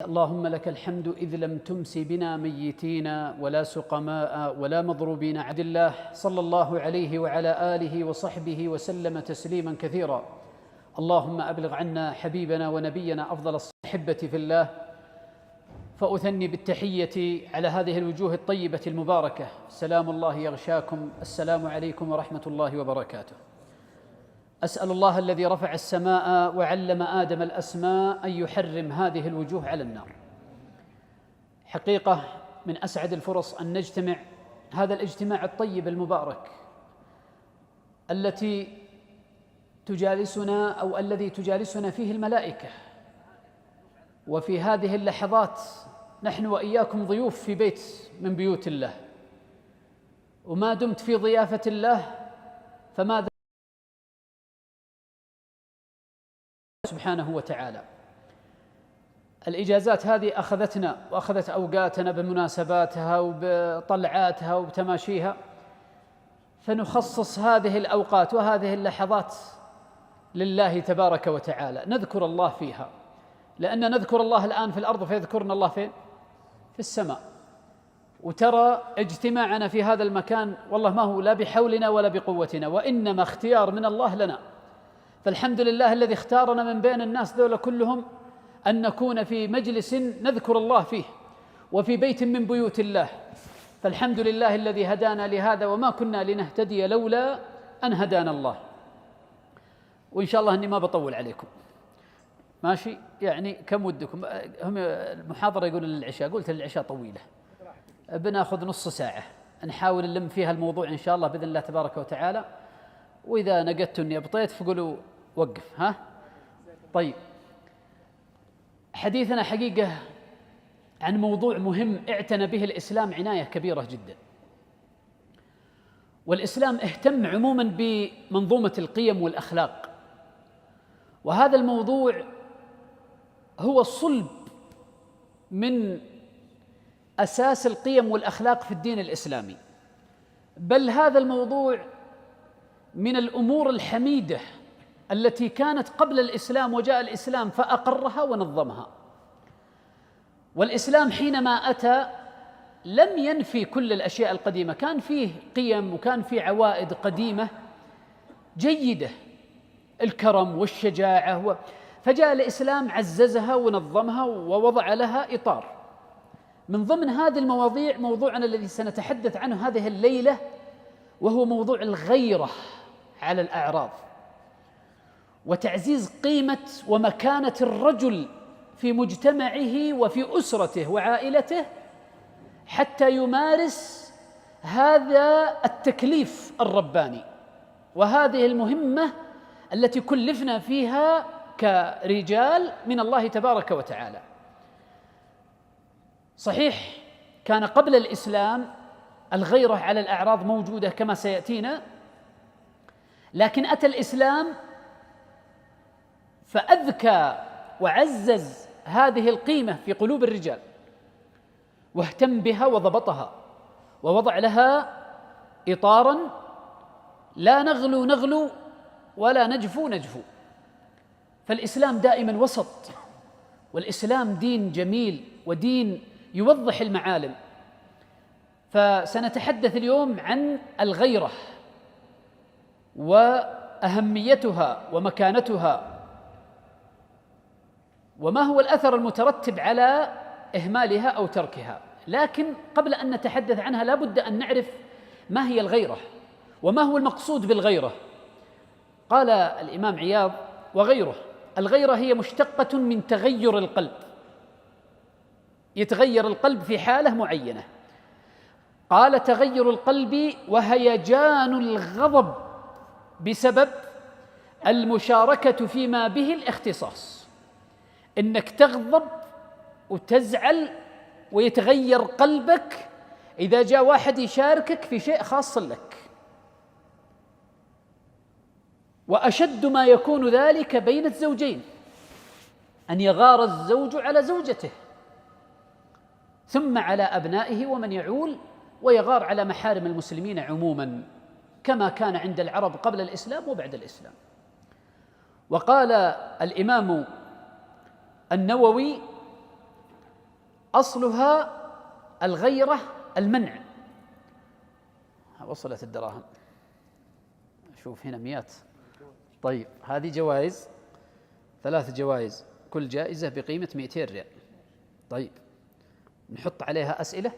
اللهم لك الحمد إذ لم تمس بنا ميتين ولا سقماء ولا مضروبين. عبد الله صلى الله عليه وعلى آله وصحبه وسلم تسليما كثيرا. اللهم أبلغ عنا حبيبنا ونبينا أفضل الصحبة في الله، فأثني بالتحية على هذه الوجوه الطيبة المباركة. سلام الله يغشاكم، السلام عليكم ورحمة الله وبركاته. أسأل الله الذي رفع السماء وعلم آدم الأسماء أن يحرم هذه الوجوه على النار. حقيقة من أسعد الفرص أن نجتمع هذا الاجتماع الطيب المبارك التي تجالسنا أو الذي تجالسنا فيه الملائكة، وفي هذه اللحظات نحن وإياكم ضيوف في بيت من بيوت الله، وما دمت في ضيافة الله فماذا سبحانه وتعالى. الإجازات هذه أخذتنا وأخذت أوقاتنا بمناسباتها وبطلعاتها وبتماشيها، فنخصص هذه الأوقات وهذه اللحظات لله تبارك وتعالى، نذكر الله فيها، لأن نذكر الله الآن في الأرض فيذكرنا الله فين؟ في السماء. وترى اجتماعنا في هذا المكان والله ما هو لا بحولنا ولا بقوتنا، وإنما اختيار من الله لنا. فالحمد لله الذي اختارنا من بين الناس ذولا كلهم أن نكون في مجلس نذكر الله فيه وفي بيت من بيوت الله. فالحمد لله الذي هدانا لهذا، وما كنا لنهتدي لولا أن هدانا الله. وإن شاء الله أني ما بطول عليكم، ماشي؟ يعني كم ودكم؟ هم المحاضرة يقول للعشاء، قلت للعشاء طويلة، بناخذ نص ساعة نحاول نلم فيها الموضوع إن شاء الله بإذن الله تبارك وتعالى، وإذا نقدت أني أبطيت فقولوا وقف. ها؟ طيب، حديثنا حقيقة عن موضوع مهم اعتنى به الإسلام عناية كبيرة جدا. والإسلام اهتم عموما بمنظومة القيم والأخلاق، وهذا الموضوع هو الصلب من أساس القيم والأخلاق في الدين الإسلامي. بل هذا الموضوع من الأمور الحميدة التي كانت قبل الإسلام وجاء الإسلام فأقرها ونظمها. والإسلام حينما أتى لم ينفي كل الأشياء القديمة، كان فيه قيم وكان فيه عوائد قديمة جيدة، الكرم والشجاعة، فجاء الإسلام عززها ونظمها ووضع لها إطار. من ضمن هذه المواضيع موضوعنا الذي سنتحدث عنه هذه الليلة، وهو موضوع الغيرة على الأعراض، وتعزيز قيمة ومكانة الرجل في مجتمعه وفي أسرته وعائلته حتى يمارس هذا التكليف الرباني وهذه المهمة التي كلفنا فيها كرجال من الله تبارك وتعالى. صحيح كان قبل الإسلام الغيرة على الأعراض موجودة كما سيأتينا، لكن أتى الإسلام فأذكى وعزز هذه القيمة في قلوب الرجال، واهتم بها وضبطها ووضع لها إطاراً، لا نغلو ولا نجفو. فالإسلام دائماً وسط، والإسلام دين جميل ودين يوضح المعالم. فسنتحدث اليوم عن الغيرة وأهميتها ومكانتها، وما هو الأثر المترتب على إهمالها أو تركها. لكن قبل أن نتحدث عنها لا بد أن نعرف ما هي الغيرة وما هو المقصود بالغيرة. قال الإمام عياض: وغيره، الغيرة هي مشتقة من تغير القلب، يتغير القلب في حالة معينة. قال: تغير القلب وهيجان الغضب بسبب المشاركة فيما به الاختصاص، إنك تغضب وتزعل ويتغير قلبك إذا جاء واحد يشاركك في شيء خاص لك. وأشد ما يكون ذلك بين الزوجين، أن يغار الزوج على زوجته، ثم على أبنائه ومن يعول، ويغار على محارم المسلمين عموما، كما كان عند العرب قبل الإسلام وبعد الإسلام. وقال الإمام النووي أصلها الغيرة المنع. وصلت الدراهم، أشوف هنا مئات. طيب هذه جوائز، 3 جوائز، كل جائزة بقيمة 200 ريال. طيب نحط عليها أسئلة.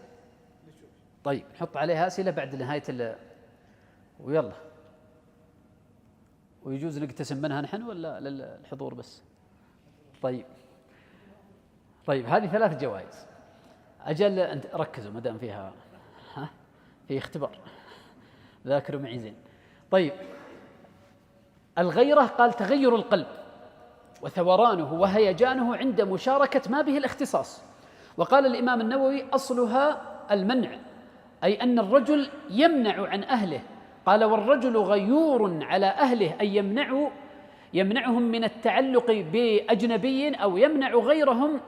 طيب نحط عليها أسئلة بعد نهاية ويلا، ويجوز نقتسم منها نحن ولا للحضور بس؟ طيب هذه 3 جوائز. أجل أنت ركزوا ما دام فيها في اختبار، ذاكروا معي زين. طيب الغيرة قال تغير القلب وثورانه وهيجانه عند مشاركة ما به الاختصاص. وقال الإمام النووي أصلها المنع، أي أن الرجل يمنع عن أهله. قال والرجل غيور على أهله، أي يمنعهم من التعلق بأجنبي أو يمنع غيرهم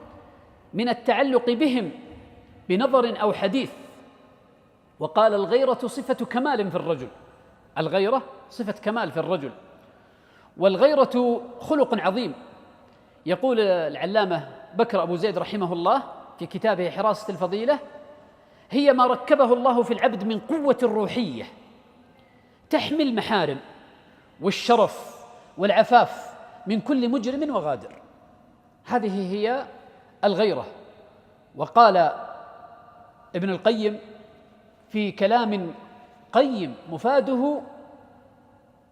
من التعلق بهم بنظر أو حديث. وقال الغيرة صفة كمال في الرجل، الغيرة صفة كمال في الرجل، والغيرة خلق عظيم. يقول العلامة بكر أبو زيد رحمه الله في كتابه حراسة الفضيلة: هي ما ركبه الله في العبد من قوة روحية تحمي المحارم والشرف والعفاف من كل مجرم وغادر. هذه هي الغيرة. وقال ابن القيم في كلام قيم مفاده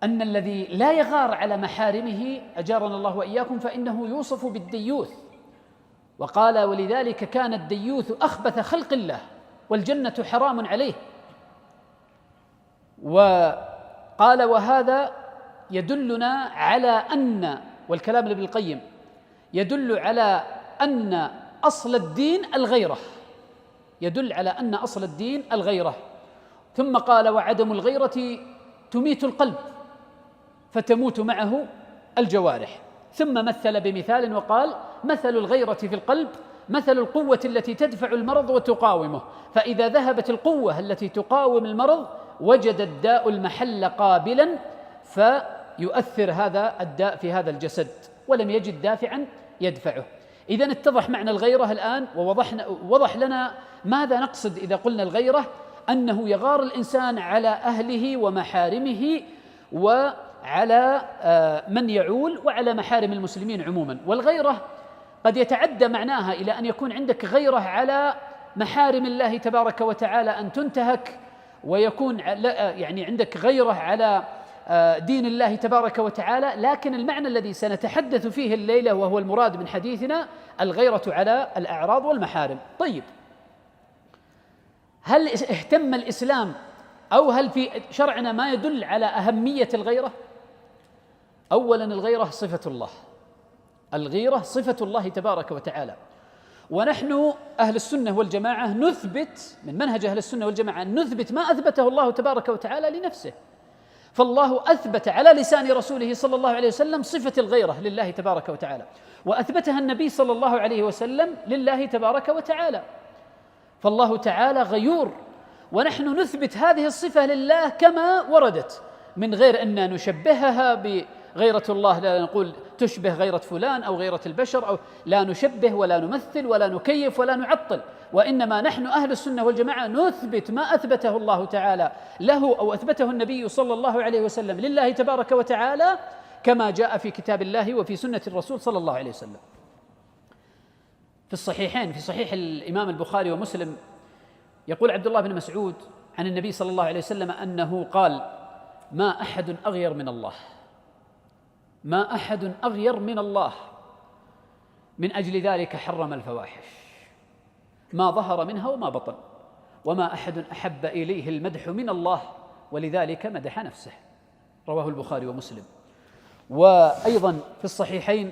أن الذي لا يغار على محارمه أجارنا الله وإياكم فإنه يوصف بالديوث. وقال ولذلك كان الديوث أخبث خلق الله والجنة حرام عليه. وقال وهذا يدلنا على أن، والكلام لابن القيم يدل على أن أصل الدين الغيرة، يدل على أن أصل الدين الغيرة. ثم قال وعدم الغيرة تميت القلب فتموت معه الجوارح. ثم مثل بمثال وقال مثل الغيرة في القلب مثل القوة التي تدفع المرض وتقاومه، فإذا ذهبت القوة التي تقاوم المرض وجد الداء المحل قابلا فيؤثر هذا الداء في هذا الجسد ولم يجد دافعا يدفعه. إذن اتضح معنى الغيرة الآن، ووضح لنا ماذا نقصد إذا قلنا الغيرة، أنه يغار الإنسان على أهله ومحارمه وعلى من يعول وعلى محارم المسلمين عموما. والغيرة قد يتعدى معناها إلى أن يكون عندك غيرة على محارم الله تبارك وتعالى أن تنتهك، ويكون يعني عندك غيرة على دين الله تبارك وتعالى. لكن المعنى الذي سنتحدث فيه الليلة وهو المراد من حديثنا الغيرة على الأعراض والمحارم. طيب هل اهتم الإسلام أو هل في شرعنا ما يدل على أهمية الغيرة؟ أولا الغيرة صفة الله، الغيرة صفة الله تبارك وتعالى. ونحن أهل السنة والجماعة نثبت من منهج أهل السنة والجماعة نثبت ما أثبته الله تبارك وتعالى لنفسه. فالله أثبت على لسان رسوله صلى الله عليه وسلم صفة الغيرة لله تبارك وتعالى، وأثبتها النبي صلى الله عليه وسلم لله تبارك وتعالى. فالله تعالى غيور، ونحن نثبت هذه الصفة لله كما وردت من غير أن نشبهها بغيرة الله، لا نقول تشبه غيرة فلان أو غيرة البشر، أو لا نشبه ولا نمثل ولا نكيف ولا نعطل، وإنما نحن أهل السنة والجماعة نثبت ما أثبته الله تعالى له أو أثبته النبي صلى الله عليه وسلم لله تبارك وتعالى كما جاء في كتاب الله وفي سنة الرسول صلى الله عليه وسلم. في الصحيحين، في صحيح الإمام البخاري ومسلم، يقول عبد الله بن مسعود عن النبي صلى الله عليه وسلم أنه قال ما أحد أغير من الله، ما أحد أغير من الله، من أجل ذلك حرم الفواحش ما ظهر منها وما بطن، وما أحد أحب إليه المدح من الله ولذلك مدح نفسه. رواه البخاري ومسلم. وأيضا في الصحيحين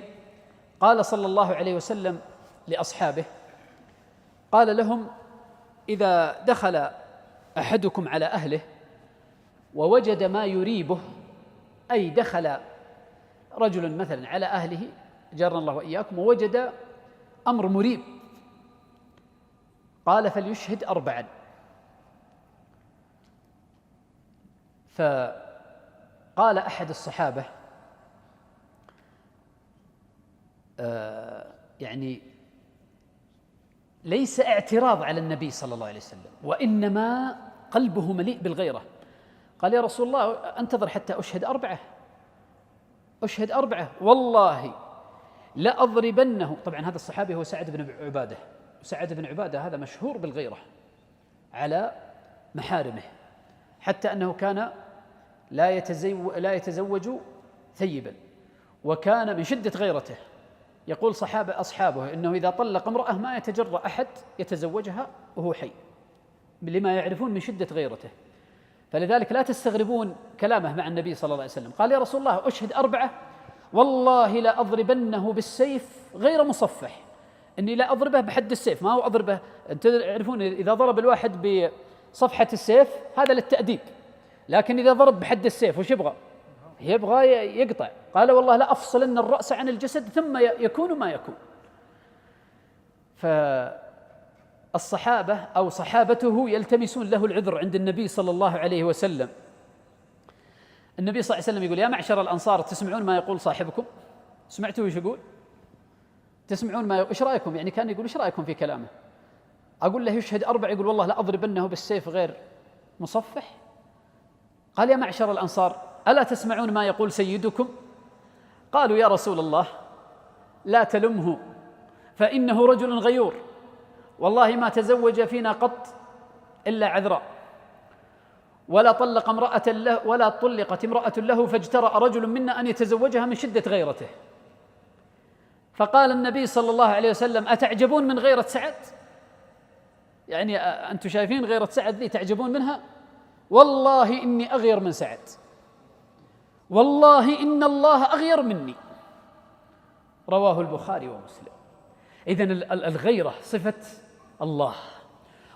قال صلى الله عليه وسلم لأصحابه، قال لهم إذا دخل أحدكم على أهله ووجد ما يريبه، أي دخل رجل مثلا على أهله جارنا الله وإياكم ووجد أمر مريب، قال فليشهد 4. فقال أحد الصحابة يعني ليس اعتراض على النبي صلى الله عليه وسلم، وإنما قلبه مليء بالغيرة. قال: يا رسول الله أنتظر حتى أشهد أربعة والله لأضربنه. طبعا هذا الصحابي هو سعد بن عبادة، وسعد بن عبادة هذا مشهور بالغيرة على محارمه، حتى أنه كان لا يتزوج ثيبا، وكان من شدة غيرته يقول أصحابه إنه إذا طلق امرأة ما يتجرأ أحد يتزوجها وهو حي، لما يعرفون من شدة غيرته. فلذلك لا تستغربون كلامه مع النبي صلى الله عليه وسلم. قال: يا رسول الله أشهد أربعة والله لا أضربنه بالسيف غير مصفح، إني لا أضربه بحد السيف، ما هو أضربه. أنتم تعرفون إذا ضرب الواحد بصفحة السيف هذا للتأديب، لكن إذا ضرب بحد السيف وش يبغى يقطع. قال: والله لا أفصلن الرأس عن الجسد ثم يكون ما يكون. فالصحابة أو صحابته يلتمسون له العذر عند النبي صلى الله عليه وسلم. النبي صلى الله عليه وسلم يقول: يا معشر الأنصار تسمعون ما يقول صاحبكم؟ سمعتوا وش يقول؟ تسمعون ما إيش رأيكم؟ يعني كان يقول: إيش رأيكم في كلامه؟ أقول له يشهد أربع، يقول: والله لا أضربنه بالسيف غير مصفح. قال: يا معشر الأنصار ألا تسمعون ما يقول سيدكم؟ قالوا: يا رسول الله لا تلمه فإنه رجل غيور، والله ما تزوج فينا قط إلا عذراء، ولا طلقت امرأة له فاجترأ رجل منا أن يتزوجها من شدة غيرته. فقال النبي صلى الله عليه وسلم: أتعجبون من غيرة سعد؟ يعني أنتم شايفين غيرة سعد ذي تعجبون منها؟ والله إني أغير من سعد، والله إن الله أغير مني. رواه البخاري ومسلم. إذن الغيرة صفة الله،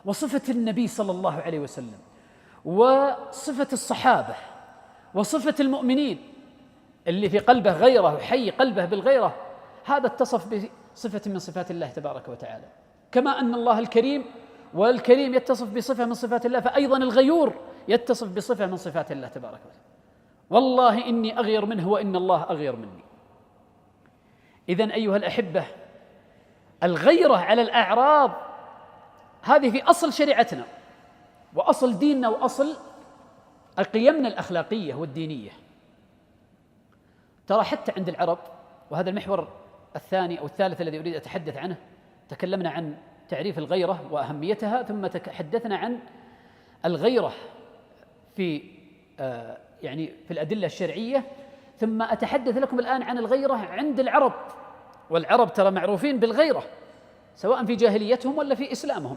وصفة النبي صلى الله عليه وسلم، وصفة الصحابة، وصفة المؤمنين اللي في قلبه غيرة وحي قلبه بالغيرة، هذا اتصف بصفة من صفات الله تبارك وتعالى. كما أن الله الكريم، والكريم يتصف بصفة من صفات الله، فأيضا الغيور يتصف بصفة من صفات الله تبارك وتعالى. والله إني أغير منه وإن الله أغير مني. إذن أيها الأحبة، الغيرة على الأعراض هذه في أصل شريعتنا وأصل ديننا وأصل قيمنا الأخلاقية والدينية. ترى حتى عند العرب، وهذا المحور الثاني أو الثالث الذي أريد أتحدث عنه، تكلمنا عن تعريف الغيرة وأهميتها، ثم تحدثنا عن الغيرة في يعني في الأدلة الشرعية، ثم أتحدث لكم الآن عن الغيرة عند العرب. والعرب ترى معروفين بالغيرة سواء في جاهليتهم ولا في إسلامهم،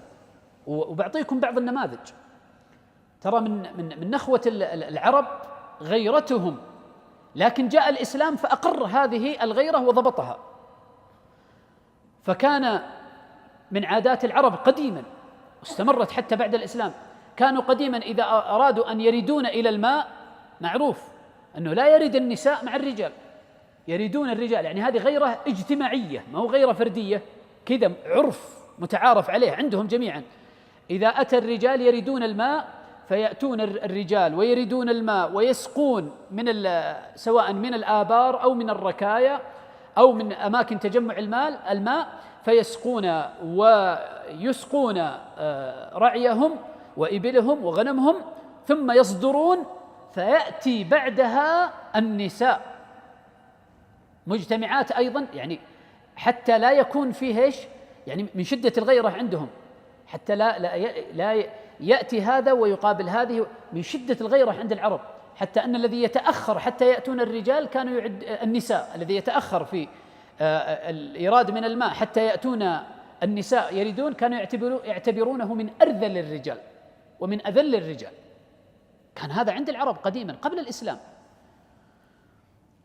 وبعطيكم بعض النماذج. ترى من نخوة العرب غيرتهم، لكن جاء الإسلام فأقر هذه الغيرة وضبطها. فكان من عادات العرب قديما واستمرت حتى بعد الإسلام، كانوا قديما إذا أرادوا أن يردون إلى الماء، معروف أنه لا يرد النساء مع الرجال، يريدون الرجال، يعني هذه غيرة اجتماعية، ما هو غيرة فردية، كذا عرف متعارف عليه عندهم جميعا. إذا أتى الرجال يريدون الماء فيأتون الرجال ويريدون الماء ويسقون سواء من الآبار أو من الركايا أو من أماكن تجمع الماء، فيسقون ويسقون رعيهم وإبلهم وغنمهم، ثم يصدرون، فيأتي بعدها النساء مجتمعات أيضا، يعني حتى لا يكون فيه إيش، يعني من شدة الغيرة عندهم، حتى لا يأتي هذا ويقابل هذه، من شدة الغيرة عند العرب، حتى أن الذي يتأخر حتى يأتون الرجال كانوا النساء، الذي يتأخر في الإيراد من الماء حتى يأتون النساء يريدون، كانوا يعتبرونه من أرذل الرجال ومن أذل الرجال. كان هذا عند العرب قديما قبل الإسلام.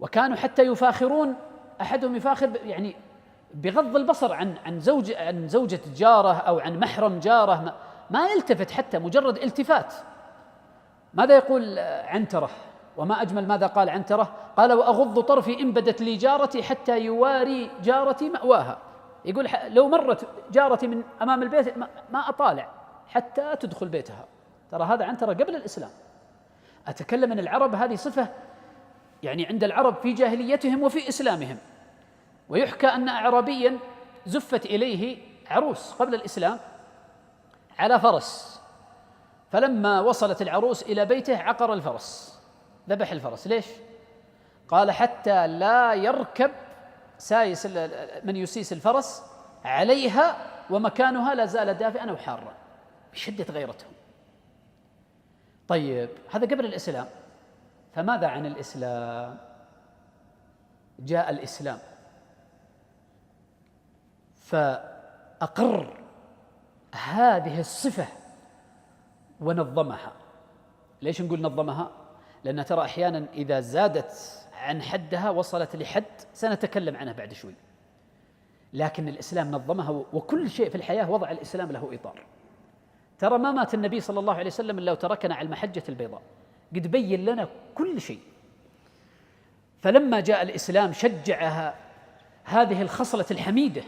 وكانوا حتى يفاخرون، أحدهم يفاخر يعني بغض البصر عن زوجة جاره أو عن محرم جاره، ما يلتفت حتى مجرد التفات. ماذا يقول عنترة؟ وما أجمل ماذا قال عنترة؟ قال: وأغض طرفي إن بدت لي جارتي حتى يواري جارتي مأواها. يقول لو مرت جارتي من أمام البيت ما أطالع حتى تدخل بيتها. ترى هذا عنترة قبل الإسلام. أتكلم عن العرب، هذه صفة يعني عند العرب في جاهليتهم وفي إسلامهم. ويحكى أن أعرابيا زفت إليه عروس قبل الإسلام على فرس، فلما وصلت العروس إلى بيته عقر الفرس، ذبح الفرس. ليش؟ قال حتى لا يركب سايس من يسيس الفرس عليها ومكانها لا زال دافئا أو حارا، بشدة غيرتهم. طيب هذا قبل الإسلام، فماذا عن الإسلام؟ جاء الإسلام فأقر هذه الصفة ونظمها. ليش نقول نظمها؟ لأن ترى أحيانا إذا زادت عن حدها وصلت لحد سنتكلم عنها بعد شوي، لكن الإسلام نظمها، وكل شيء في الحياة وضع الإسلام له إطار. ترى ما مات النبي صلى الله عليه وسلم إلا وتركنا على المحجة البيضاء، قد بين لنا كل شيء. فلما جاء الإسلام شجعها هذه الخصلة الحميدة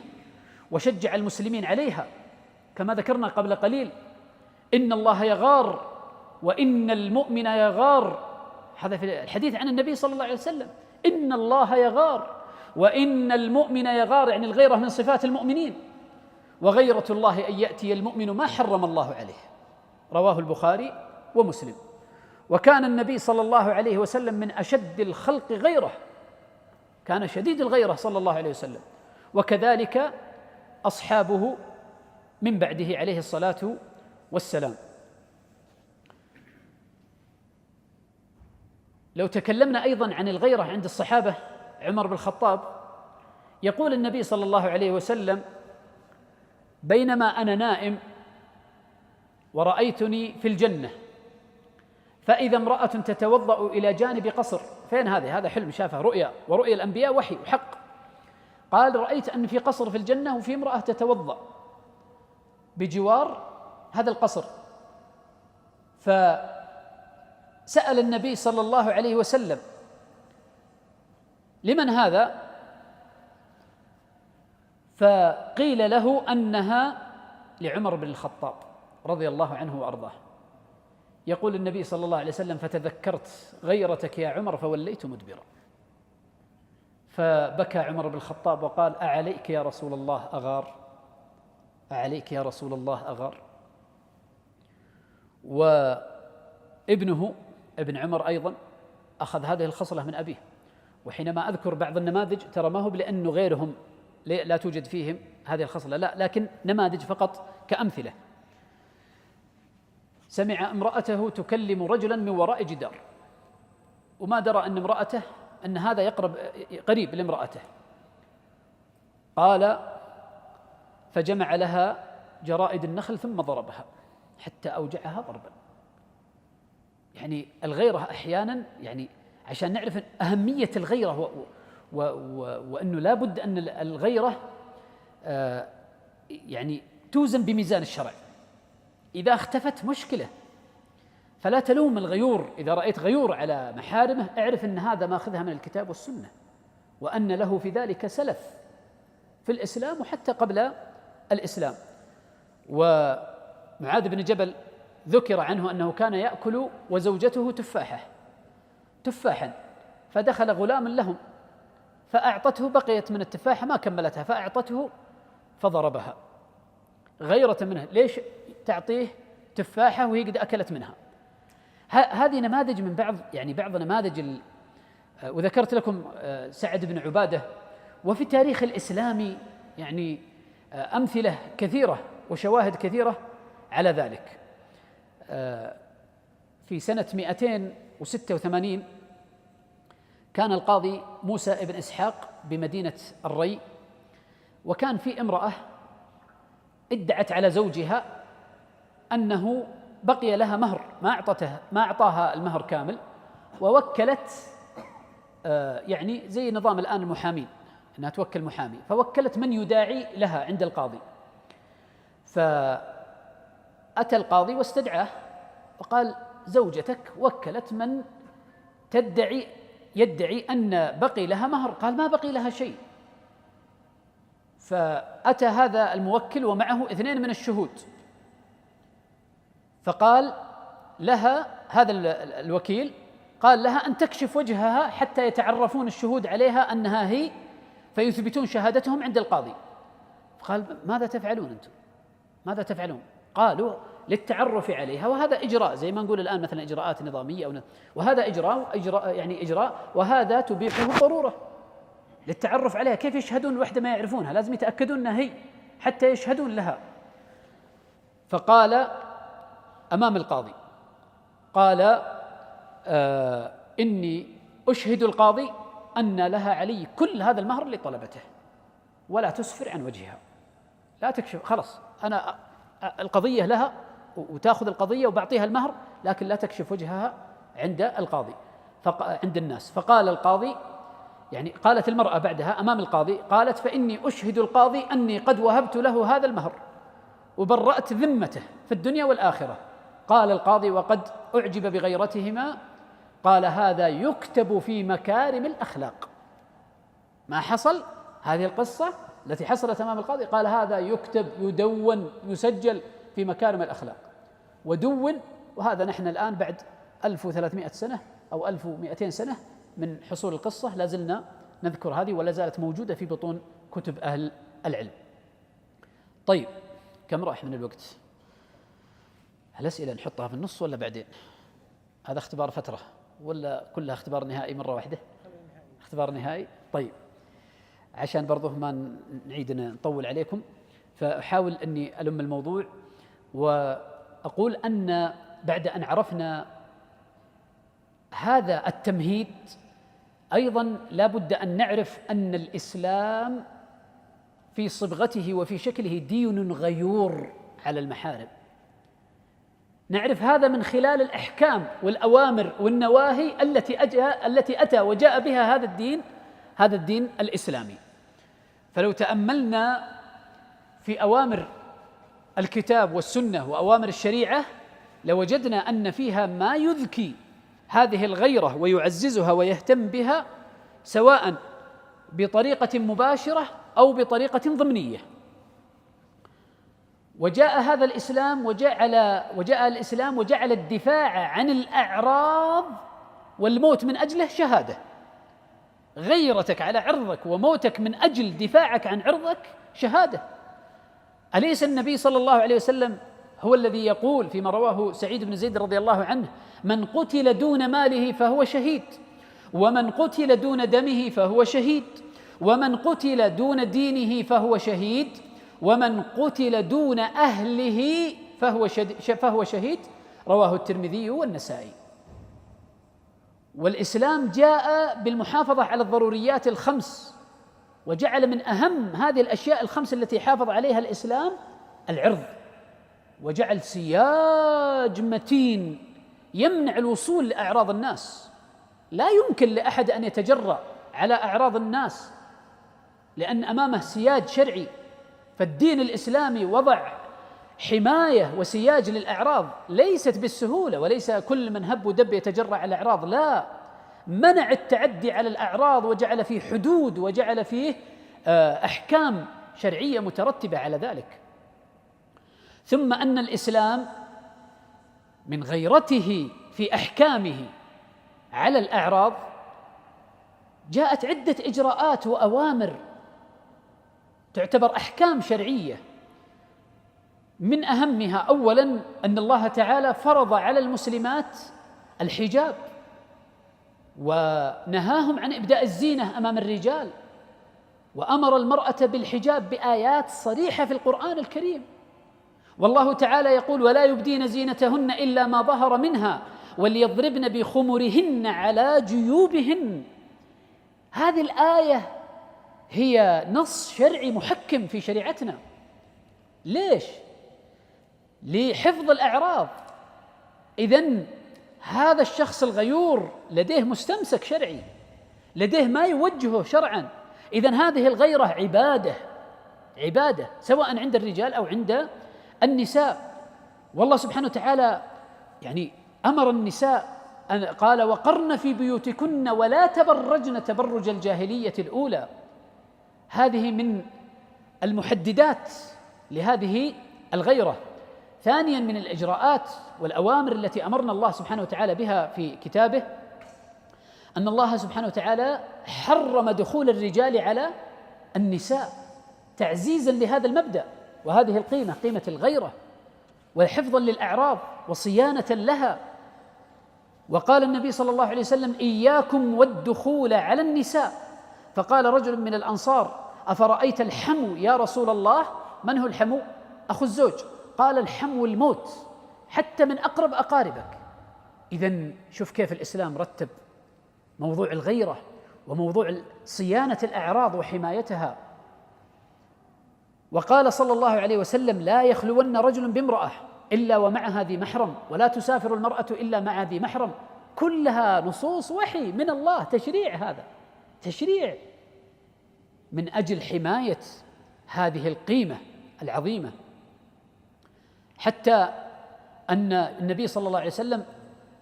وشجع المسلمين عليها، كما ذكرنا قبل قليل: إن الله يغار وإن المؤمن يغار. هذا في الحديث عن النبي صلى الله عليه وسلم: إن الله يغار وإن المؤمن يغار، يعني الغيرة من صفات المؤمنين. وغيرة الله أن يأتي المؤمن ما حرم الله عليه، رواه البخاري ومسلم. وكان النبي صلى الله عليه وسلم من أشد الخلق غيرة، كان شديد الغيرة صلى الله عليه وسلم، وكذلك أصحابه من بعده عليه الصلاة والسلام. لو تكلمنا أيضا عن الغيرة عند الصحابة، عمر بن الخطاب يقول النبي صلى الله عليه وسلم: بينما أنا نائم ورأيتني في الجنة فإذا امرأة تتوضأ إلى جانب قصر. فين هذا حلم شافه، رؤيا، ورؤيا الأنبياء وحي وحق. قال: رأيت أن في قصر في الجنة وفي امرأة تتوضأ بجوار هذا القصر. فسأل النبي صلى الله عليه وسلم: لمن هذا؟ فقيل له أنها لعمر بن الخطاب رضي الله عنه وأرضاه. يقول النبي صلى الله عليه وسلم: فتذكرت غيرتك يا عمر فوليت مدبرا. فبكى عمر بن الخطاب وقال: أعليك يا رسول الله أغار، أعليك يا رسول الله أغار. وابنه ابن عمر أيضا أخذ هذه الخصلة من أبيه. وحينما أذكر بعض النماذج ترى ما هو لأنه غيرهم لا توجد فيهم هذه الخصلة، لا، لكن نماذج فقط كأمثلة. سمع امرأته تكلم رجلا من وراء جدار، وما درى أن امرأته أن هذا قريب لامرأته. قال: فجمع لها جرائد النخل ثم ضربها حتى أوجعها ضربا. يعني الغيرة أحيانا، يعني عشان نعرف أهمية الغيرة وأنه لا بد أن الغيرة يعني توزن بميزان الشرع. إذا اختفت مشكلة، فلا تلوم الغيور. إذا رأيت غيور على محارمه اعرف أن هذا ماخذها من الكتاب والسنة، وأن له في ذلك سلف في الإسلام وحتى قبل الإسلام. ومعاذ بن جبل ذكر عنه أنه كان يأكل وزوجته تفاحا، فدخل غلام لهم فأعطته، بقيت من التفاحة ما كملتها فأعطته فضربها غيرة منها. ليش تعطيه تفاحة وهي قد أكلت منها؟ هذه نماذج من بعض نماذج وذكرت لكم سعد بن عبادة. وفي التاريخ الإسلامي يعني أمثلة كثيرة وشواهد كثيرة على ذلك. في سنة 286 كان القاضي موسى بن إسحاق بمدينة الري، وكان في امرأة ادعت على زوجها أنه بقي لها مهر ما أعطاها المهر كامل، ووكلت يعني زي نظام الآن المحامين أنها توكل محامي، فوكلت من يداعي لها عند القاضي. فأتى القاضي واستدعاه وقال: زوجتك وكلت من يدعي أن بقي لها مهر. قال: ما بقي لها شيء. فأتى هذا الموكل ومعه 2 من الشهود، فقال لها هذا الوكيل قال لها أن تكشف وجهها حتى يتعرفون الشهود عليها أنها هي، فيثبتون شهادتهم عند القاضي. قال ماذا تفعلون أنتم؟ ماذا تفعلون؟ قالوا للتعرف عليها، وهذا إجراء زي ما نقول الآن مثلا إجراءات نظامية وهذا إجراء وهذا تبيحه الضرورة للتعرف عليها. كيف يشهدون الوحدة ما يعرفونها؟ لازم يتأكدون أنها هي حتى يشهدون لها. فقال أمام القاضي، قال إني أشهد القاضي أن لها علي كل هذا المهر اللي طلبته ولا تسفر عن وجهها، لا تكشف، خلاص أنا القضية لها وتأخذ القضية وبعطيها المهر، لكن لا تكشف وجهها عند القاضي عند الناس. فقال القاضي، يعني قالت المرأة بعدها أمام القاضي، قالت فإني أشهد القاضي أني قد وهبت له هذا المهر وبرأت ذمته في الدنيا والآخرة. قال القاضي وقد أعجب بغيرتهما، قال هذا يكتب في مكارم الأخلاق. ما حصل هذه القصة التي حصلت أمام القاضي، قال هذا يكتب يدون يسجل في مكارم الأخلاق ودون. وهذا نحن الآن بعد 1300 سنة أو 1200 سنة من حصول القصة لا زلنا نذكر هذه ولا زالت موجودة في بطون كتب أهل العلم. طيب كم راح من الوقت؟ الأسئلة نحطها في النص ولا بعدين؟ هذا اختبار فترة ولا كلها اختبار نهائي مرة واحدة؟ اختبار نهائي. طيب عشان برضه ما نعيد نطول عليكم، فأحاول أني ألم الموضوع وأقول أن بعد أن عرفنا هذا التمهيد أيضا لا بد أن نعرف أن الإسلام في صبغته وفي شكله دين غيور على المحارم. نعرف هذا من خلال الأحكام والأوامر والنواهي التي أتى وجاء بها هذا الدين الإسلامي. فلو تأملنا في أوامر الكتاب والسنة وأوامر الشريعة لوجدنا أن فيها ما يذكي هذه الغيرة ويعززها ويهتم بها، سواء بطريقة مباشرة أو بطريقة ضمنية. وجاء هذا الإسلام وجعل الدفاع عن الأعراض والموت من أجله شهادة. غيرتك على عرضك وموتك من أجل دفاعك عن عرضك شهادة. أليس النبي صلى الله عليه وسلم هو الذي يقول فيما رواه سعيد بن زيد رضي الله عنه: من قتل دون ماله فهو شهيد، ومن قتل دون دمه فهو شهيد، ومن قتل دون دينه فهو شهيد، ومن قتل دون أهله فهو شهيد. رواه الترمذي والنسائي. والإسلام جاء بالمحافظة على الضروريات الخمس، وجعل من أهم هذه الأشياء الخمس التي حافظ عليها الإسلام العرض، وجعل سياج متين يمنع الوصول لأعراض الناس. لا يمكن لأحد أن يتجرأ على أعراض الناس لأن أمامه سياج شرعي. فالدين الإسلامي وضع حماية وسياج للأعراض ليست بالسهولة، وليس كل من هب ودب يتجرأ على الأعراض، لا، منع التعدي على الأعراض وجعل فيه حدود وجعل فيه أحكام شرعية مترتبة على ذلك. ثم أن الإسلام من غيرته في أحكامه على الأعراض جاءت عدة إجراءات وأوامر تعتبر أحكام شرعية. من أهمها أولاً أن الله تعالى فرض على المسلمات الحجاب ونهاهم عن إبداء الزينة أمام الرجال، وأمر المرأة بالحجاب بآيات صريحة في القرآن الكريم. والله تعالى يقول: ولا يبدين زينتهن إلا ما ظهر منها وليضربن بخمرهن على جيوبهن. هذه الآية هي نص شرعي محكم في شريعتنا. ليش؟ لحفظ الأعراض. إذن هذا الشخص الغيور لديه مستمسك شرعي، لديه ما يوجهه شرعا. إذن هذه الغيرة عبادة سواء عند الرجال أو عند النساء. والله سبحانه وتعالى يعني أمر النساء أن قال: وقرن في بيوتكن ولا تبرجن تبرج الجاهلية الأولى. هذه من المحددات لهذه الغيرة. ثانيا من الإجراءات والأوامر التي أمرنا الله سبحانه وتعالى بها في كتابه أن الله سبحانه وتعالى حرم دخول الرجال على النساء. تعزيزا لهذا المبدأ وهذه القيمة، قيمة الغيرة، وحفظا للأعراض وصيانة لها. وقال النبي صلى الله عليه وسلم: إياكم والدخول على النساء. فقال رجل من الأنصار: أفرأيت الحمو يا رسول الله؟ من هو الحمو؟ أخو الزوج. قال: الحمو الموت، حتى من أقرب أقاربك. إذن شوف كيف الإسلام رتب موضوع الغيرة وموضوع صيانة الأعراض وحمايتها. وقال صلى الله عليه وسلم: لا يخلون رجل بامرأة إلا ومعها ذي محرم، ولا تسافر المرأة إلا مع ذي محرم. كلها نصوص وحي من الله، تشريع، هذا تشريع من أجل حماية هذه القيمة العظيمة، حتى أن النبي صلى الله عليه وسلم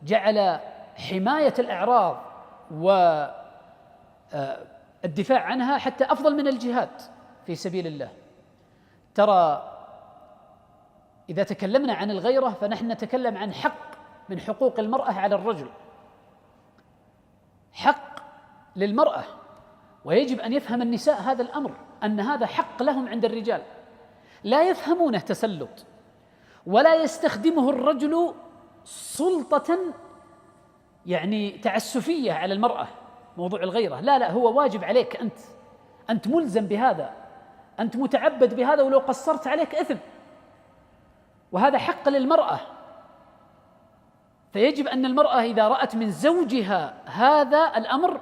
جعل حماية الأعراض والدفاع عنها حتى أفضل من الجهاد في سبيل الله. ترى إذا تكلمنا عن الغيرة فنحن نتكلم عن حق من حقوق المرأة على الرجل، حق للمرأة، ويجب أن يفهم النساء هذا الأمر، أن هذا حق لهم عند الرجال، لا يفهمونه تسلط، ولا يستخدمه الرجل سلطة يعني تعسفية على المرأة. موضوع الغيرة لا، هو واجب عليك، أنت ملزم بهذا، أنت متعبد بهذا، ولو قصرت عليك إثم، وهذا حق للمرأة. فيجب أن المرأة إذا رأت من زوجها هذا الأمر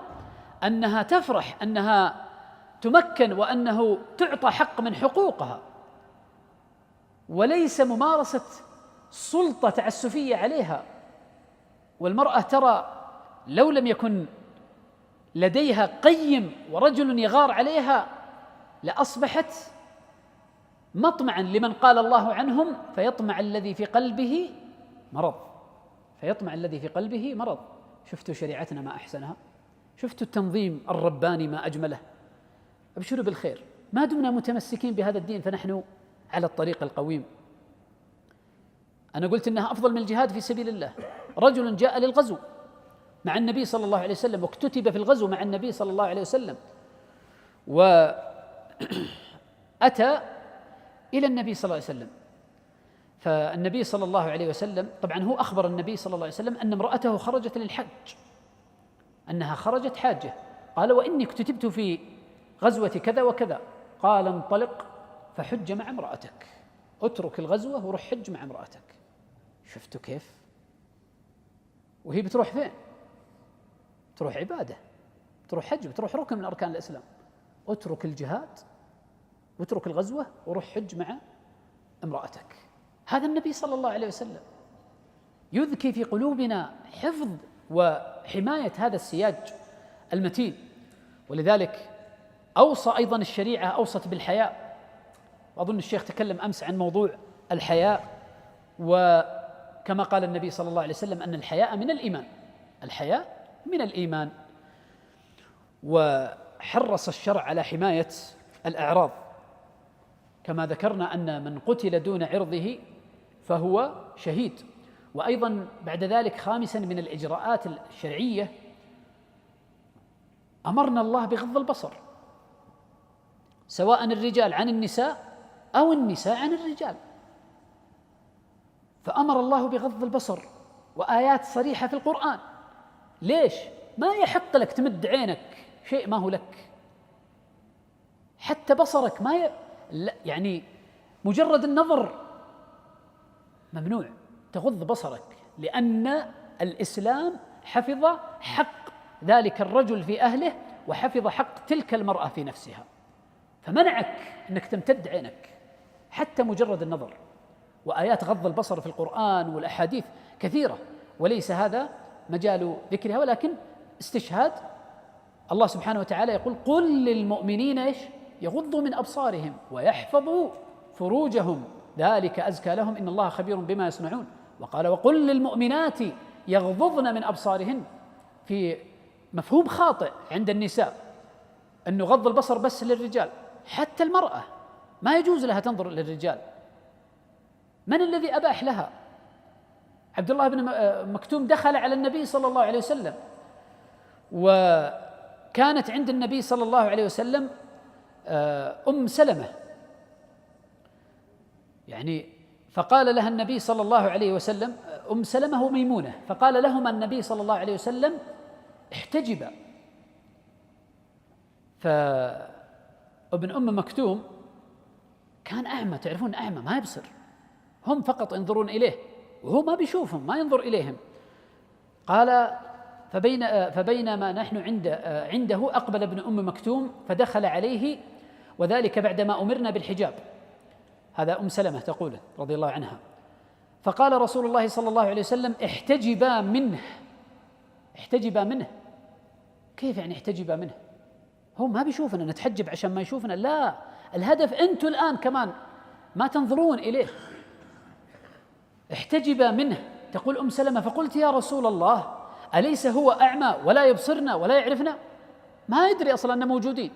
أنها تفرح، أنها تمكن، وأنه تعطى حق من حقوقها، وليس ممارسة سلطة تعسفية عليها. والمرأة ترى لو لم يكن لديها قيم ورجل يغار عليها لأصبحت مطمعا لمن قال الله عنهم: فيطمع الذي في قلبه مرض، فيطمع الذي في قلبه مرض. شفتوا شريعتنا ما أحسنها، شفتوا التنظيم الرباني ما أجمله. أبشروا بالخير، ما دمنا متمسكين بهذا الدين فنحن على الطريق القويم. أنا قلت إنها أفضل من الجهاد في سبيل الله. رجل جاء للغزو مع النبي صلى الله عليه وسلم، واكتتب في الغزو مع النبي صلى الله عليه وسلم، وأتى إلى النبي صلى الله عليه وسلم. فالنبي صلى الله عليه وسلم طبعا هو أخبر النبي صلى الله عليه وسلم أن امرأته خرجت للحج، أنها خرجت حاجة. قال: وإني اكتتبت في غزوة كذا وكذا. قال: انطلق فحج مع امرأتك، اترك الغزوة وروح حج مع امرأتك. شفتوا كيف؟ وهي بتروح فين؟ تروح عبادة، تروح حج، بتروح ركن من أركان الإسلام. اترك الجهاد واترك الغزوة وروح حج مع امرأتك. هذا النبي صلى الله عليه وسلم يذكي في قلوبنا حفظ وحماية هذا السياج المتين. ولذلك أوصى أيضا الشريعة، أوصت بالحياء. وأظن الشيخ تكلم أمس عن موضوع الحياء، وكما قال النبي صلى الله عليه وسلم أن الحياء من الإيمان، الحياء من الإيمان. وحرص الشرع على حماية الأعراض، كما ذكرنا أن من قتل دون عرضه فهو شهيد. وأيضا بعد ذلك خامسا من الإجراءات الشرعية أمرنا الله بغض البصر، سواء الرجال عن النساء أو النساء عن الرجال. فأمر الله بغض البصر، وآيات صريحة في القرآن. ليش؟ ما يحق لك تمد عينك شيء ما هو لك، حتى بصرك ما يعني مجرد النظر ممنوع، تغض بصرك، لأن الإسلام حفظ حق ذلك الرجل في أهله، وحفظ حق تلك المرأة في نفسها، فمنعك أنك تمتد عينك حتى مجرد النظر. وآيات غض البصر في القرآن والأحاديث كثيرة، وليس هذا مجال ذكرها، ولكن استشهاد. الله سبحانه وتعالى يقول: قل للمؤمنين إيش؟ يغضوا من أبصارهم ويحفظوا فروجهم ذلك أزكى لهم إن الله خبير بما يصنعون. وقال: وقل للمؤمنات يغضضن من أبصارهن، في مفهوم خاطئ عند النساء أنه غض البصر بس للرجال، حتى المرأة ما يجوز لها تنظر للرجال. من الذي أباح لها؟ عبد الله بن مكتوم دخل على النبي صلى الله عليه وسلم، وكانت عند النبي صلى الله عليه وسلم أم سلمة يعني فقال لها النبي صلى الله عليه وسلم، أم سلمة وميمونة، فقال لهما النبي صلى الله عليه وسلم احتجبا. فابن أم مكتوم كان أعمى، تعرفون أعمى ما يبصر، هم فقط ينظرون إليه وهو ما بيشوفهم، ما ينظر إليهم. قال فبينما نحن عنده أقبل ابن أم مكتوم فدخل عليه، وذلك بعدما أمرنا بالحجاب. هذا أم سلمة تقول رضي الله عنها. فقال رسول الله صلى الله عليه وسلم احتجبا منه. احتجبا منه كيف يعني احتجبا منه؟ هو ما بيشوفنا، نتحجب عشان ما يشوفنا؟ لا، الهدف أنتم الآن كمان ما تنظرون إليه. احتجبا منه. تقول أم سلمة فقلت يا رسول الله أليس هو أعمى ولا يبصرنا ولا يعرفنا؟ ما يدري أصلا أننا موجودين.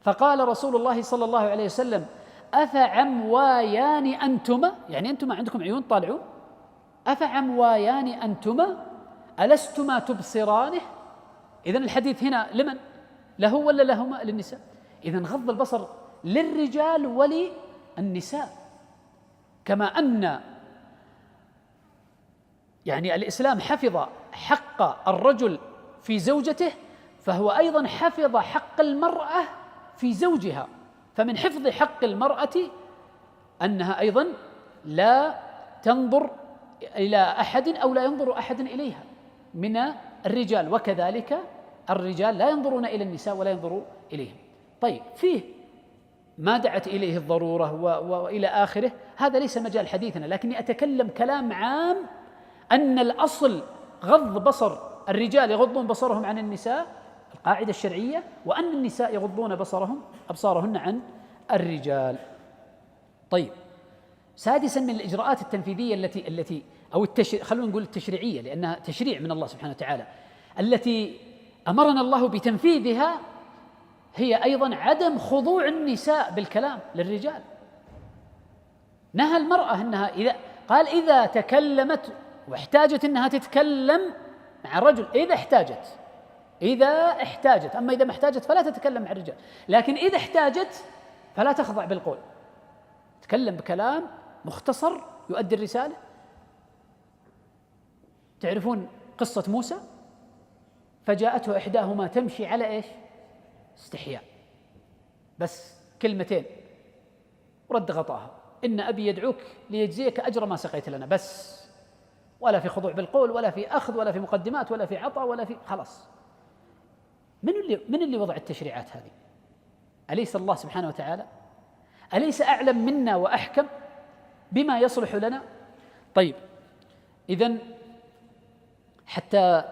فقال رسول الله صلى الله عليه وسلم أفعموايان أنتما، يعني أنتما عندكم عيون طالعون، أفعموايان أنتما ألستما تبصرانه؟ إذن الحديث هنا لمن؟ له ولا لهما؟ للنساء. إذن غض البصر للرجال وللنساء، كما أن يعني الإسلام حفظ حق الرجل في زوجته، فهو أيضا حفظ حق المرأة في زوجها. فمن حفظ حق المرأة أنها أيضا لا تنظر إلى أحد أو لا ينظر أحد إليها من الرجال، وكذلك الرجال لا ينظرون إلى النساء ولا ينظروا إليهم. طيب، فيه ما دعت إليه الضرورة وإلى آخره، هذا ليس مجال حديثنا، لكني أتكلم كلام عام أن الأصل غض بصر الرجال، يغضون بصرهم عن النساء، القاعدة الشرعية، وأن النساء يغضون أبصارهن عن الرجال. طيب، سادسا من الإجراءات التنفيذية التي أو خلونا نقول التشريعية، لأنها تشريع من الله سبحانه وتعالى، التي أمرنا الله بتنفيذها، هي أيضا عدم خضوع النساء بالكلام للرجال. نهى المرأة أنها إذا تكلمت واحتاجت أنها تتكلم مع الرجل، إذا احتاجت، أما إذا ما احتاجت فلا تتكلم مع الرجال، لكن إذا احتاجت فلا تخضع بالقول، تكلم بكلام مختصر يؤدي الرسالة. تعرفون قصة موسى؟ فجاءته إحداهما تمشي على إيش؟ استحياء، بس كلمتين ورد غطاها، إن أبي يدعوك ليجزيك أجر ما سقيت لنا، بس ولا في خضوع بالقول ولا في أخذ ولا في مقدمات ولا في عطاء ولا في خلاص. من اللي وضع التشريعات هذه؟ أليس الله سبحانه وتعالى؟ أليس أعلم منا وأحكم بما يصلح لنا؟ طيب، إذن حتى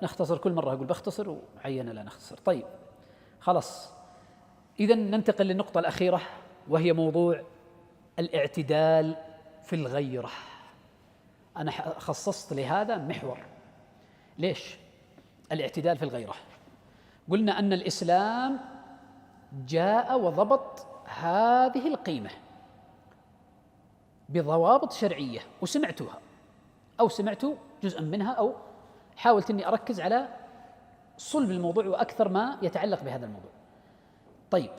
نختصر، كل مرة أقول بختصر وعينا لا نختصر. طيب خلاص، إذن ننتقل للنقطة الأخيرة، وهي موضوع الاعتدال في الغيرة. أنا خصصت لهذا محور. ليش الاعتدال في الغيرة؟ قلنا أن الإسلام جاء وضبط هذه القيمة بضوابط شرعية، وسمعتها أو سمعت جزءا منها، أو حاولت أني أركز على صلب الموضوع وأكثر ما يتعلق بهذا الموضوع. طيب،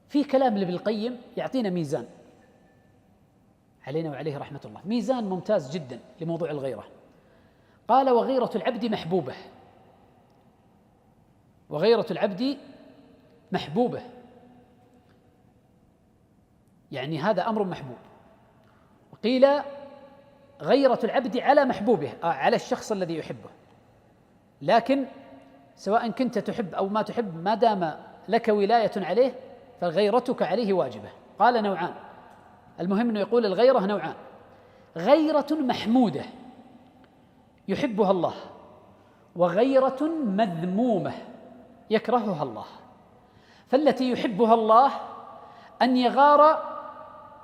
في كلام لابن القيم يعطينا ميزان علينا وعليه رحمة الله، ميزان ممتاز جدا لموضوع الغيرة. قال وغيرة العبد محبوبة، وغيرة العبد محبوبة، يعني هذا أمر محبوب. وقيل غيرة العبد على محبوبه، على الشخص الذي يحبه، لكن سواء كنت تحب أو ما تحب، ما دام لك ولاية عليه فغيرتك عليه واجبة. قال نوعان، المهم أنه يقول الغيرة نوعان: غيرة محمودة يحبها الله، وغيرة مذمومة يكرهها الله. فالتي يحبها الله أن يغار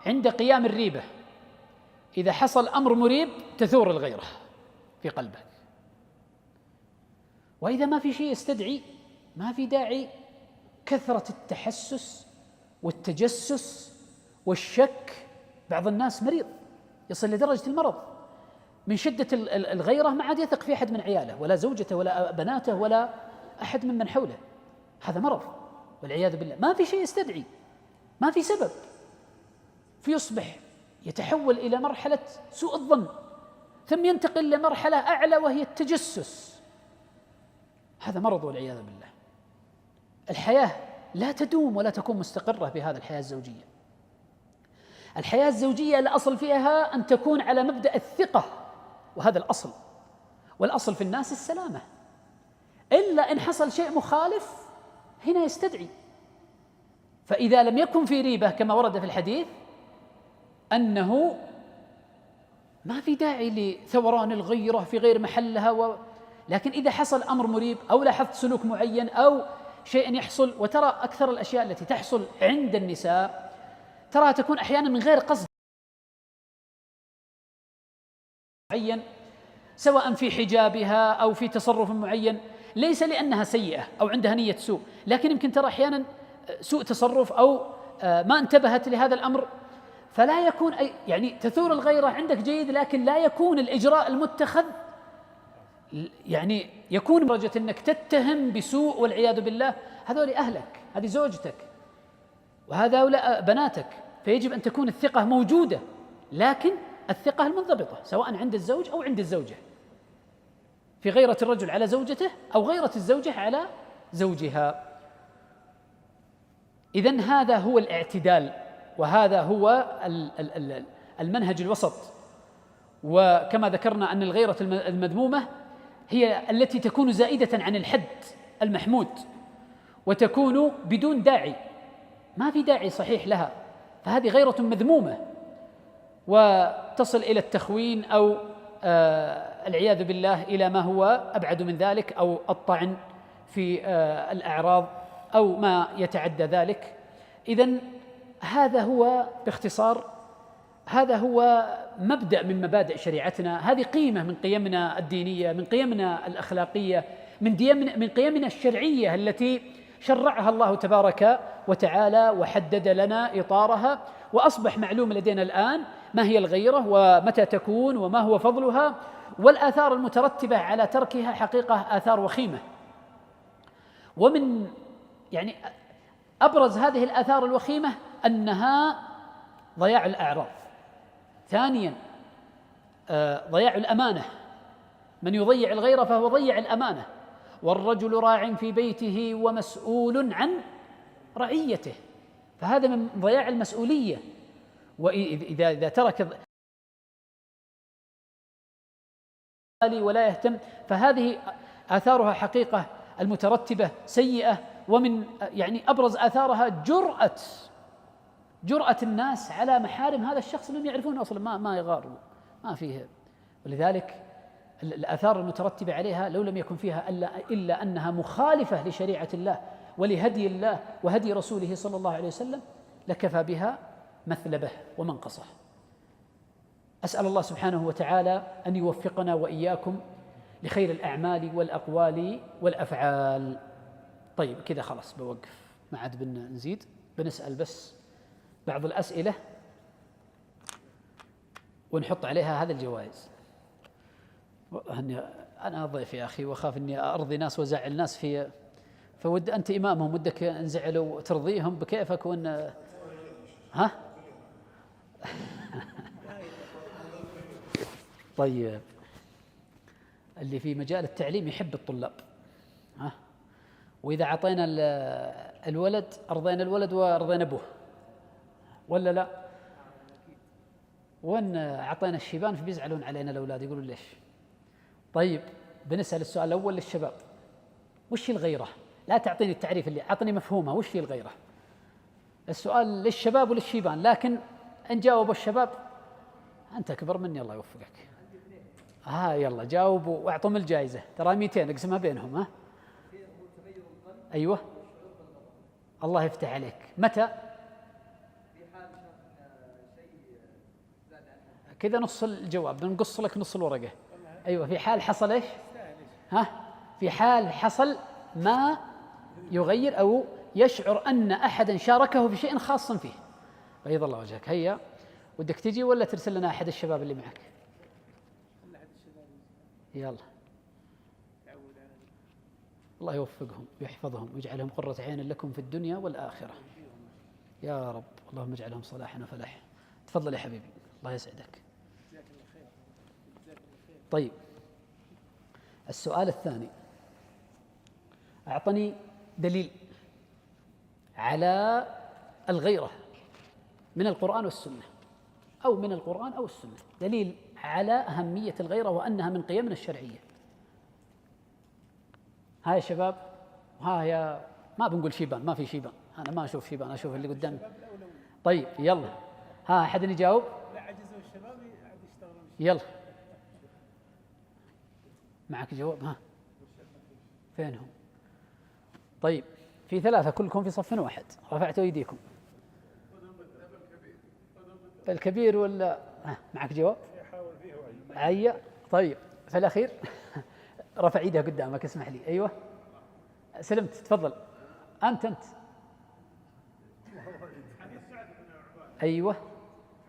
عند قيام الريبة، إذا حصل أمر مريب تثور الغيرة في قلبه، وإذا ما في شيء يستدعي، ما في داعي كثرة التحسس والتجسس والشك. بعض الناس مريض يصل لدرجة المرض من شدة الغيرة، ما عاد يثق في أحد من عياله ولا زوجته ولا بناته ولا أحد ممن حوله. هذا مرض والعياذ بالله، ما في شيء يستدعي، ما في سبب. فيصبح يتحول إلى مرحلة سوء الظن، ثم ينتقل لمرحلة أعلى وهي التجسس. هذا مرض والعياذ بالله. الحياة لا تدوم ولا تكون مستقرة بهذا الحياة الزوجية. الحياة الزوجية الأصل فيها أن تكون على مبدأ الثقة، وهذا الأصل، والأصل في الناس السلامة، إلا إن حصل شيء مخالف هنا يستدعي. فإذا لم يكن في ريبة كما ورد في الحديث أنه ما في داعي لثوران الغيرة في غير محلها، لكن إذا حصل أمر مريب أو لاحظت سلوك معين أو شيء يحصل، وترى أكثر الأشياء التي تحصل عند النساء تراها تكون أحيانا من غير قصد معين، سواء في حجابها أو في تصرف معين، ليس لأنها سيئة أو عندها نية سوء، لكن يمكن ترى أحيانا سوء تصرف أو ما انتبهت لهذا الأمر، فلا يكون يعني تثور الغيرة عندك جيد، لكن لا يكون الإجراء المتخذ يعني يكون بدرجة أنك تتهم بسوء والعياذ بالله. هذول أهلك، هذه زوجتك، وهذا بناتك، فيجب أن تكون الثقة موجودة، لكن الثقة المنضبطة سواء عند الزوج أو عند الزوجة، في غيرة الرجل على زوجته أو غيرة الزوجة على زوجها. إذن هذا هو الاعتدال، وهذا هو المنهج الوسط. وكما ذكرنا أن الغيرة المذمومة هي التي تكون زائدة عن الحد المحمود، وتكون بدون داعي، ما في داعي صحيح لها، فهذه غيرة مذمومة، وتصل إلى التخوين أو العياذ بالله إلى ما هو أبعد من ذلك، أو الطعن في الأعراض أو ما يتعدى ذلك. إذن هذا هو باختصار، هذا هو مبدأ من مبادئ شريعتنا، هذه قيمة من قيمنا الدينية، من قيمنا الأخلاقية، من قيمنا الشرعية التي شرعها الله تبارك وتعالى وحدد لنا إطارها. وأصبح معلوم لدينا الآن ما هي الغيرة ومتى تكون وما هو فضلها، والآثار المترتبة على تركها حقيقة آثار وخيمة. ومن يعني أبرز هذه الآثار الوخيمة أنها ضياع الأعراض. ثانيا ضياع الأمانة، من يضيع الغيرة فهو ضيع الأمانة. والرجل راع في بيته ومسؤول عن رعيته، فهذا من ضياع المسؤولية. وإذا ترك ولا يهتم، فهذه آثارها حقيقة المترتبة سيئة. ومن يعني أبرز آثارها جرأة الناس على محارم هذا الشخص اللي يعرفون أصلا ما يغار ما فيه. ولذلك الآثار المترتبة عليها لو لم يكن فيها إلا أنها مخالفة لشريعة الله ولهدي الله وهدي رسوله صلى الله عليه وسلم لكفى بها مثلبة ومنقصة. أسأل الله سبحانه وتعالى أن يوفقنا وإياكم لخير الأعمال والأقوال والأفعال. طيب كذا خلاص بوقف، ما عاد بنزيد، بنسأل بس بعض الأسئلة ونحط عليها هذه الجوائز. أنا ضيف يا أخي، وأخاف أني أرضي ناس وزعل ناس فود أنت إمامهم، ودك انزعلوا وترضيهم بكيفك وأن ها طيب اللي في مجال التعليم يحب الطلاب، ها، وإذا عطينا الولد أرضينا الولد وأرضينا أبوه، ولا لا؟ وإن عطينا الشيبان فبيزعلون علينا الأولاد، يقولون ليش؟ طيب بنسأل السؤال الأول للشباب، وش هي الغيرة؟ لا تعطيني التعريف اللي أعطني مفهومها، وش هي الغيرة؟ السؤال للشباب وللشيبان، لكن إن جاوبوا الشباب أنت أكبر مني الله يوفقك، يلا جاوبوا واعطهم الجائزة، ترى 200 اقسمها بينهم. ها أيوة الله يفتح عليك. متى؟ كذا نص الجواب، بنقص لك نص الورقة. أيوة في حال حصل إيش؟ في حال حصل ما يغير أو يشعر أن أحدا شاركه في شيء خاص فيه. بيض الله وجهك. هيا ودك تجي ولا ترسل لنا أحد الشباب اللي معك؟ يلا الله يوفقهم ويحفظهم ويجعلهم قرة عين لكم في الدنيا والآخرة يا رب. اللهم اجعلهم صلاحا وفلاحا. تفضل يا حبيبي، الله يسعدك. طيب، السؤال الثاني: أعطني دليل على الغيرة من القرآن والسنة، أو من القرآن أو السنة، دليل على أهمية الغيرة وأنها من قيمنا الشرعية. ها يا شباب، ها يا، ما بنقول شيبان، ما في شيبان، أنا ما أشوف شيبان، أشوف اللي قدامي. طيب يلا، ها أحد يجاوب؟ لا، عجزوا الشباب يشتغلون. يلا معك جواب؟ ها فينهم؟ طيب، في ثلاثة كلكم في صف واحد، رفعتوا أيديكم. الكبير ولا معك جواب؟ عيا. طيب، في الأخير رفع ايده قدامك، اسمح لي. أيوة سلمت، تفضل. أنت أيوة.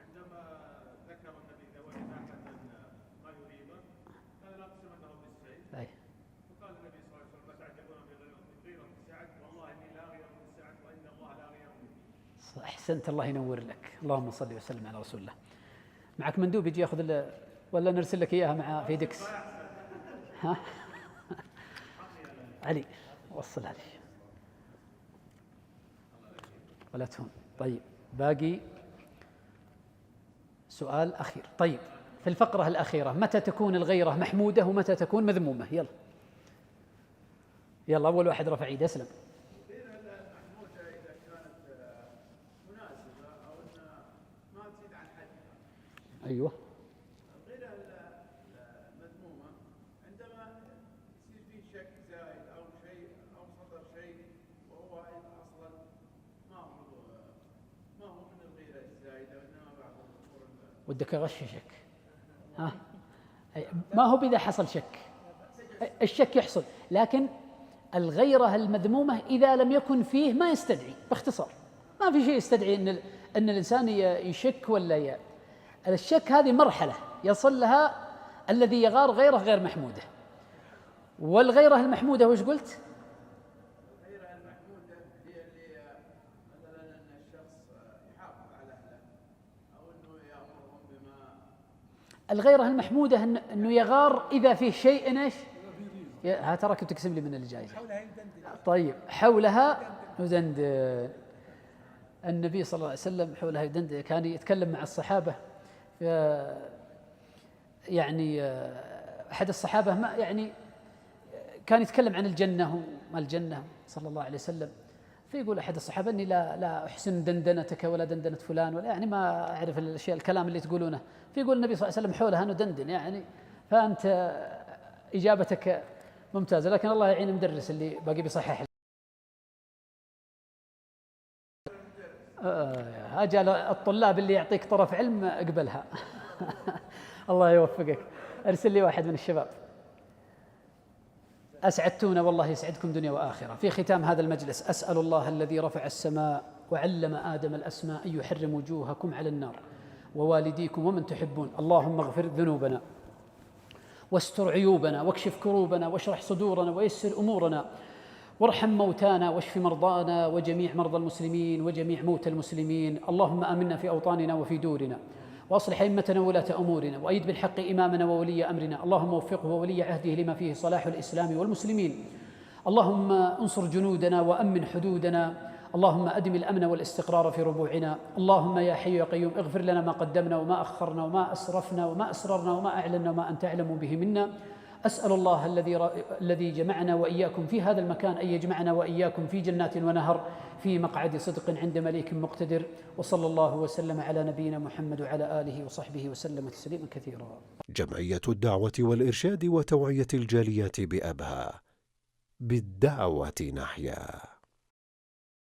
عندما ذكر النبي ذوي ما يريبه قال لا تقسمنه بالسيف، فقال النبي صلى الله عليه وسلم: فتعجبون بغيرة سعد، والله اني لا غير من سعد وان الله لا غير مني. أحسنت، الله ينور لك، اللهم صل وسلم على رسول الله. معك مندوب يجي ياخذ ولا نرسل لك اياها مع في دكس؟ ها علي، وصلها لي ولا تهون. طيب، باقي سؤال أخير. طيب، في الفقرة الأخيرة: متى تكون الغيرة محمودة ومتى تكون مذمومة؟ يلا يلا، أول واحد رفع يده. أسلم. محمودة إذا كانت مناسبة أو أنها ما تزيد عن حدها. أيوه. الغيرة المذمومة عندما يصير فيه شك زايد أو شيء أو صدر شيء وهو أصلا ما هو من الغيرة الزايدة، وإنما بعض الأمور. ودك أغششك؟ ها، ما هو بإذا حصل شك، الشك يحصل، لكن الغيرة المذمومة إذا لم يكن فيه ما يستدعي، باختصار ما في شيء يستدعي أن الإنسان يشك ولا الشك هذه مرحلة يصل لها الذي يغار غيره غير محمودة. والغيرة المحمودة وش قلت؟ الغيرة المحمودة هي اللي مثلا أن الشخص يحافظ على أهله أو أنه يأمرهم بما. الغيرة المحمودة أنه يغار إذا فيه شيء إيش؟ ها تراك تقسم لي من اللي جاي. طيب، حولها يدندن. النبي صلى الله عليه وسلم حولها يدندن، كان يتكلم مع الصحابة. يعني أحد الصحابة ما يعني كان يتكلم عن الجنة وما الجنة صلى الله عليه وسلم، فيقول أحد الصحابة: إني لا أحسن دندنتك ولا دندنة فلان، ولا يعني ما أعرف الأشياء الكلام اللي تقولونه. فيقول النبي صلى الله عليه وسلم: حولها ندندن يعني. فأنت إجابتك ممتازة، لكن الله يعين المدرس اللي باقي بيصحح. أجل الطلاب اللي يعطيك طرف علم اقبلها. الله يوفقك، ارسل لي واحد من الشباب. أسعدتونا والله يسعدكم دنيا وآخرة. في ختام هذا المجلس أسأل الله الذي رفع السماء وعلم آدم الأسماء أن يحرم وجوهكم على النار ووالديكم ومن تحبون. اللهم اغفر ذنوبنا واستر عيوبنا واكشف كروبنا واشرح صدورنا ويسر أمورنا وارحم موتانا واشف مرضانا وجميع مرضى المسلمين وجميع موتى المسلمين. اللهم آمنا في أوطاننا وفي دورنا، وأصلح أئمتنا وولاة أمورنا، وأيد بالحق إمامنا وولي أمرنا. اللهم وفقه وولي عهده لما فيه صلاح الإسلام والمسلمين. اللهم انصر جنودنا وأمن حدودنا. اللهم أدم الأمن والاستقرار في ربوعنا. اللهم يا حي يا قيوم اغفر لنا ما قدمنا وما أخرنا وما أسرفنا وما أسررنا وما أعلنا وما أنت أعلم به منا. أسأل الله الذي جمعنا وإياكم في هذا المكان أن يجمعنا وإياكم في جنات ونهر في مقعد صدق عند مليك مقتدر. وصلى الله وسلم على نبينا محمد وعلى آله وصحبه وسلم تسليما كثيرا. جمعية الدعوة والإرشاد وتوعية الجاليات بأبها، بالدعوة نحيا.